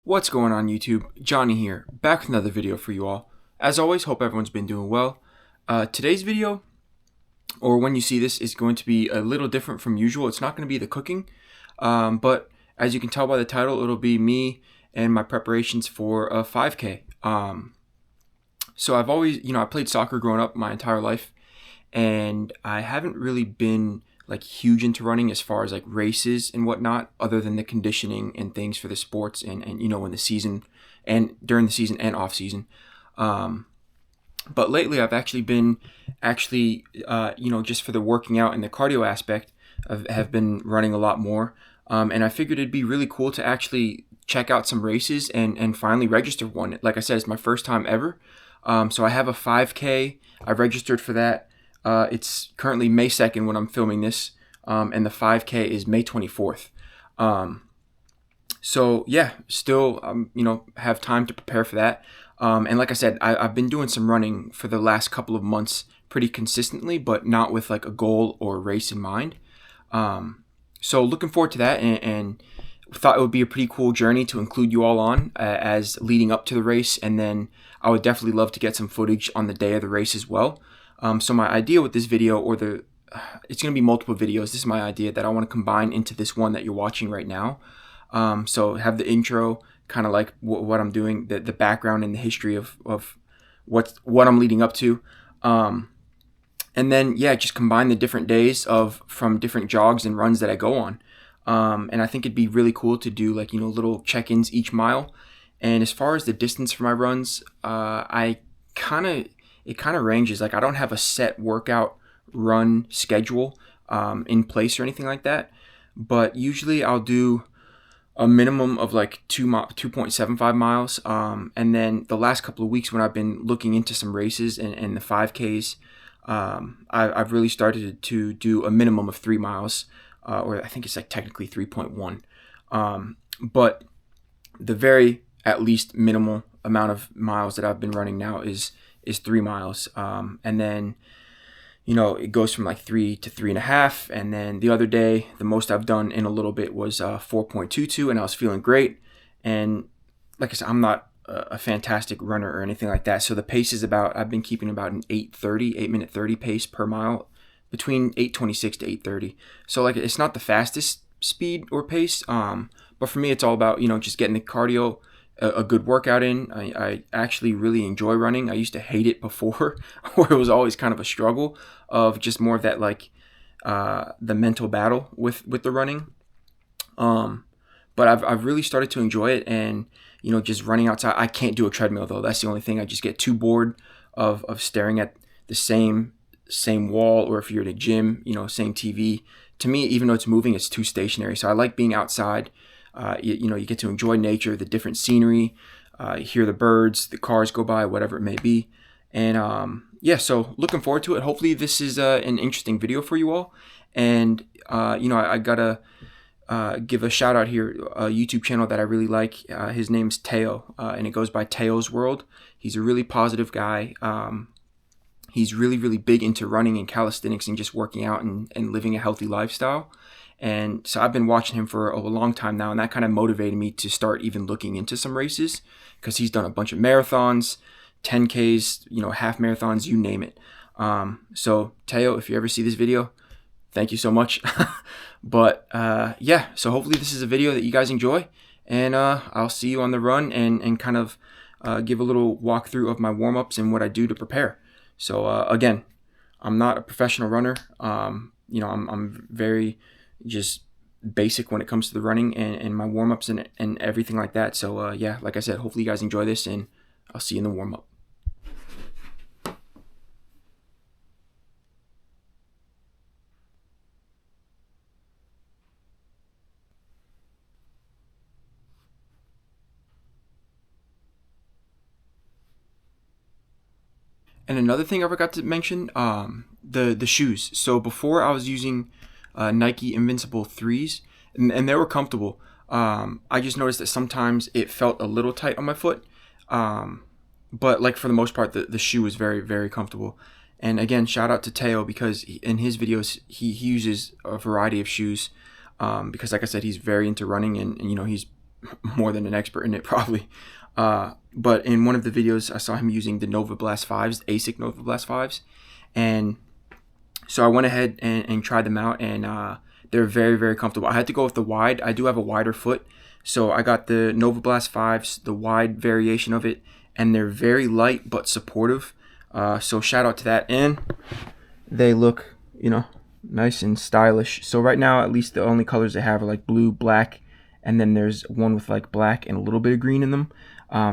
What's going on YouTube? Johnny here, back with another video for you all. As always, hope everyone's been doing well. Today's video, or when you see this, is going to be a little different from usual. It's not going to be the cooking, but as you can tell by the title, it'll be me and my preparations for a 5K. So I've always, I played soccer growing up my entire life, and I haven't really been like huge into running as far as like races and whatnot, other than the conditioning and things for the sports and in the season and during the season and off season. But lately I've actually been just for the working out and the cardio aspect have been running a lot more. And I figured it'd be really cool to actually check out some races and finally register one. Like I said, it's my first time ever. So I have a 5K. I registered for that. It's currently May 2nd when I'm filming this, and the 5K is May 24th. So yeah, still, have time to prepare for that. And like I said, I've been doing some running for the last couple of months pretty consistently, but not with like a goal or a race in mind. So looking forward to that, and thought it would be a pretty cool journey to include you all on as leading up to the race. And then I would definitely love to get some footage on the day of the race as well. So my idea with this video, it's going to be multiple videos. This is my idea that I want to combine into this one that you're watching right now. So have the intro, kind of like what I'm doing, the background and the history of what I'm leading up to. And then, just combine the different days from different jogs and runs that I go on. And I think it'd be really cool to do like, little check-ins each mile. And as far as the distance for my runs, it kind of ranges. Like I don't have a set workout run schedule in place or anything like that, but usually I'll do a minimum of like 2.75 miles. And then the last couple of weeks when I've been looking into some races and the 5Ks, I've really started to do a minimum of 3 miles, or I think it's like technically 3.1. But the very at least minimal amount of miles that I've been running now is 3 miles. And then, it goes from like 3 to 3.5. And then the other day, the most I've done in a little bit was 4.22, and I was feeling great. And like I said, I'm not a fantastic runner or anything like that. So the pace is I've been keeping about an 8:30 30 pace per mile, between 8:26 to 8:30. So like, it's not the fastest speed or pace. But for me, it's all about, just getting the cardio, a good workout in. I actually really enjoy running. I used to hate it before, where it was always kind of a struggle of just more of that like the mental battle with the running. But I've really started to enjoy it, and just running outside. I can't do a treadmill though. That's the only thing. I just get too bored of staring at the same wall, or if you're at a gym, same TV. To me, even though it's moving, it's too stationary. So I like being outside. You get to enjoy nature, the different scenery, hear the birds, the cars go by, whatever it may be. And so looking forward to it. Hopefully this is an interesting video for you all. And, I gotta give a shout out here, a YouTube channel that I really like. His name's Teo, and it goes by Teo's World. He's a really positive guy. He's really, really big into running and calisthenics and just working out and living a healthy lifestyle. And so I've been watching him for a long time now, and that kind of motivated me to start even looking into some races, because he's done a bunch of marathons, 10Ks, half marathons, you name it. So Teo, if you ever see this video, thank you so much. But so hopefully this is a video that you guys enjoy, and I'll see you on the run and kind of give a little walkthrough of my warm-ups and what I do to prepare. So again, I'm not a professional runner. I'm very just basic when it comes to the running and my warm-ups and everything like that. So like I said, hopefully you guys enjoy this, and I'll see you in the warm-up. And another thing I forgot to mention, the shoes. So before I was using Nike Invincible 3s, and they were comfortable. I just noticed that sometimes it felt a little tight on my foot. But like for the most part, the shoe is very, very comfortable. And again, shout out to Teo, because in his videos, he uses a variety of shoes, because like I said, he's very into running, and he's more than an expert in it probably. But in one of the videos, I saw him using the Nova Blast 5s, ASIC Nova Blast 5s. And so I went ahead and tried them out, and they're very, very comfortable. I had to go with the wide. I do have a wider foot. So I got the Nova Blast 5s, the wide variation of it, and they're very light but supportive. So shout out to that. And they look, nice and stylish. So right now, at least the only colors they have are like blue, black, and then there's one with like black and a little bit of green in them.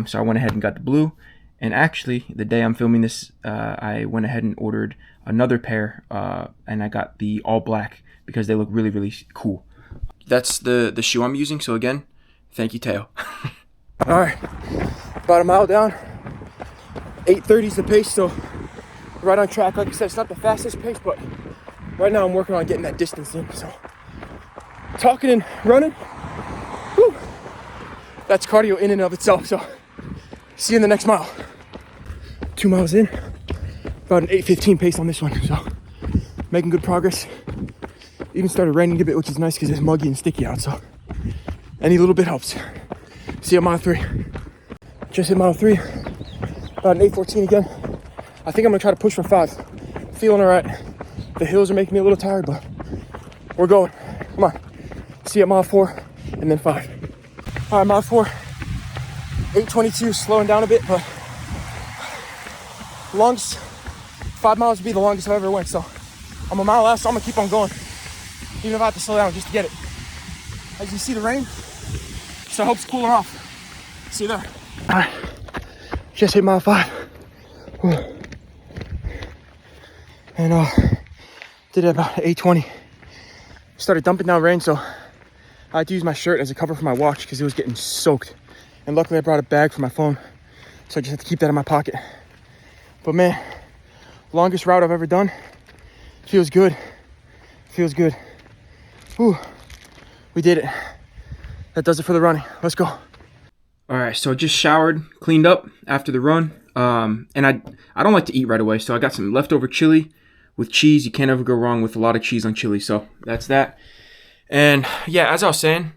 So I went ahead and got the blue. And actually, the day I'm filming this, I went ahead and ordered another pair, and I got the all black because they look really, really cool. That's the shoe I'm using. So again, thank you, Teo. All right, about a mile down. 8:30 is the pace, so right on track. Like I said, it's not the fastest pace, but right now I'm working on getting that distance in. So talking and running, whew, that's cardio in and of itself. So see you in the next mile. 2 miles in, about an 8:15 pace on this one. So making good progress. Even started raining a bit, which is nice because it's muggy and sticky out. So any little bit helps. See you at mile 3. Just hit mile 3. About an 8:14 again. I think I'm gonna try to push for 5. Feeling all right. The hills are making me a little tired, but we're going. Come on. See you at mile 4 and then 5. All right, mile 4. 8:22, slowing down a bit, but longest 5 miles would be the longest I've ever went. So I'm a mile out, so I'm gonna keep on going, even if I have to slow down just to get it. As you see, the rain, so I hope it's cooling off. See you there. All right, just hit mile 5. And did it about 8:20. Started dumping down rain, so I had to use my shirt as a cover for my watch because it was getting soaked. And luckily I brought a bag for my phone, so I just had to keep that in my pocket. But man, longest route I've ever done. Feels good. Feels good. Whew. We did it. That does it for the running. Let's go. All right, so I just showered, cleaned up after the run. And I don't like to eat right away, so I got some leftover chili with cheese. You can't ever go wrong with a lot of cheese on chili, so that's that. And yeah, as I was saying,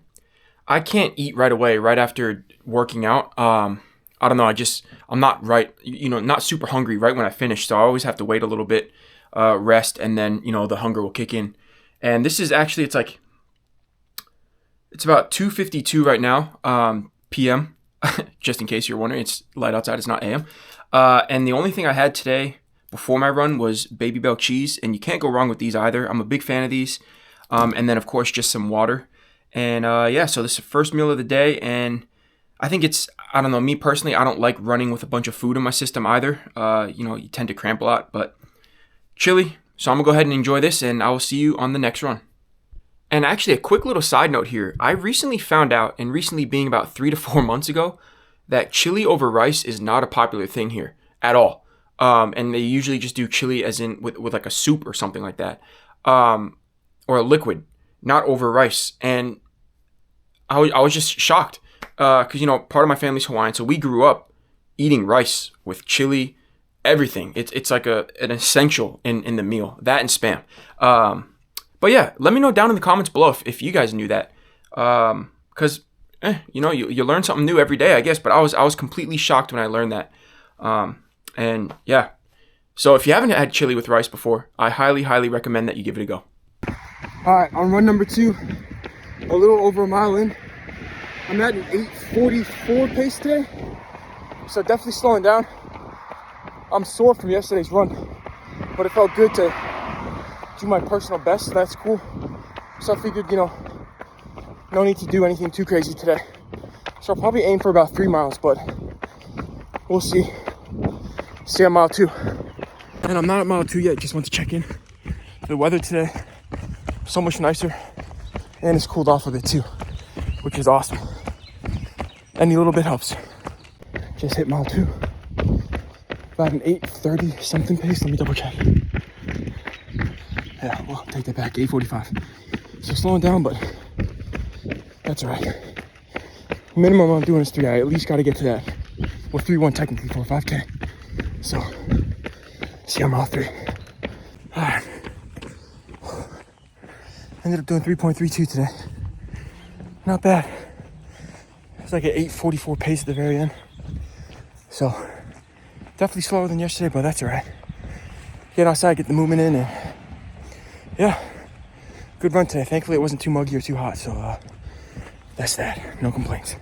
I can't eat right away, right after working out. I don't know, I'm not not super hungry right when I finish, so I always have to wait a little bit, rest, and then, the hunger will kick in. And this is actually, it's about 2:52 right now, p.m., just in case you're wondering. It's light outside, it's not a.m. And the only thing I had today before my run was Baby Bell cheese, and you can't go wrong with these either. I'm a big fan of these. And then, of course, just some water. And yeah, so this is the first meal of the day, and I think I don't know, me personally, I don't like running with a bunch of food in my system either. You tend to cramp a lot, but chili. So I'm gonna go ahead and enjoy this, and I will see you on the next run. And actually, a quick little side note here. I recently found out, and recently being about 3 to 4 months ago, that chili over rice is not a popular thing here at all. And they usually just do chili as in with like a soup or something like that. Or a liquid, not over rice. And I was just shocked because, part of my family's Hawaiian, so we grew up eating rice with chili, everything. It's like an essential in the meal, that and Spam. But yeah, let me know down in the comments below if you guys knew that. Because, you learn something new every day, I guess. But I was completely shocked when I learned that. And yeah, so if you haven't had chili with rice before, I highly, highly recommend that you give it a go. All right, on run number 2, a little over a mile in. I'm at an 8:44 pace today, so definitely slowing down. I'm sore from yesterday's run, but it felt good to do my personal best, so that's cool. So I figured, no need to do anything too crazy today. So I'll probably aim for about 3 miles, but we'll see. See you at mile 2. And I'm not at mile 2 yet, just want to check in. The weather today, so much nicer, and it's cooled off a bit too, which is awesome. Any little bit helps. Just hit mile 2. About an 8:30 something pace. Let me double check. Yeah, well, take that back. 8:45. So slowing down, but that's all right. Minimum I'm doing is 3. I at least got to get to that. Well, 3:1 technically for a 5K. So, see I'm mile 3. All right. Ended up doing 3.32 today. Not bad. It's like an 8:44 pace at the very end. So definitely slower than yesterday, but that's all right. Get outside, get the movement in, and yeah, good run today. Thankfully it wasn't too muggy or too hot, so that's that. No complaints.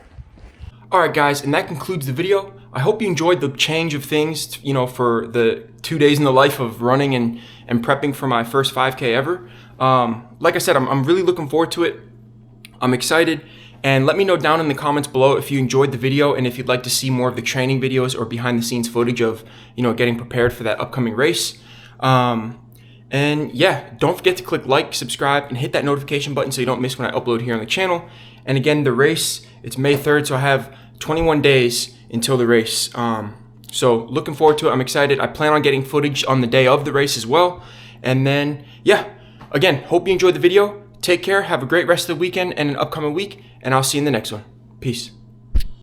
Alright guys, and that concludes the video. I hope you enjoyed the change of things, you know, for the 2 days in the life of running and prepping for my first 5K ever. Like I said, I'm really looking forward to it. I'm excited. And let me know down in the comments below if you enjoyed the video and if you'd like to see more of the training videos or behind the scenes footage of, you know, getting prepared for that upcoming race. And yeah, don't forget to click like, subscribe, and hit that notification button so you don't miss when I upload here on the channel. And again, the race, it's May 3rd, so I have 21 days until the race. So looking forward to it. I'm excited. I plan on getting footage on the day of the race as well. And then, yeah, again, hope you enjoyed the video. Take care. Have a great rest of the weekend and an upcoming week. And I'll see you in the next one. Peace.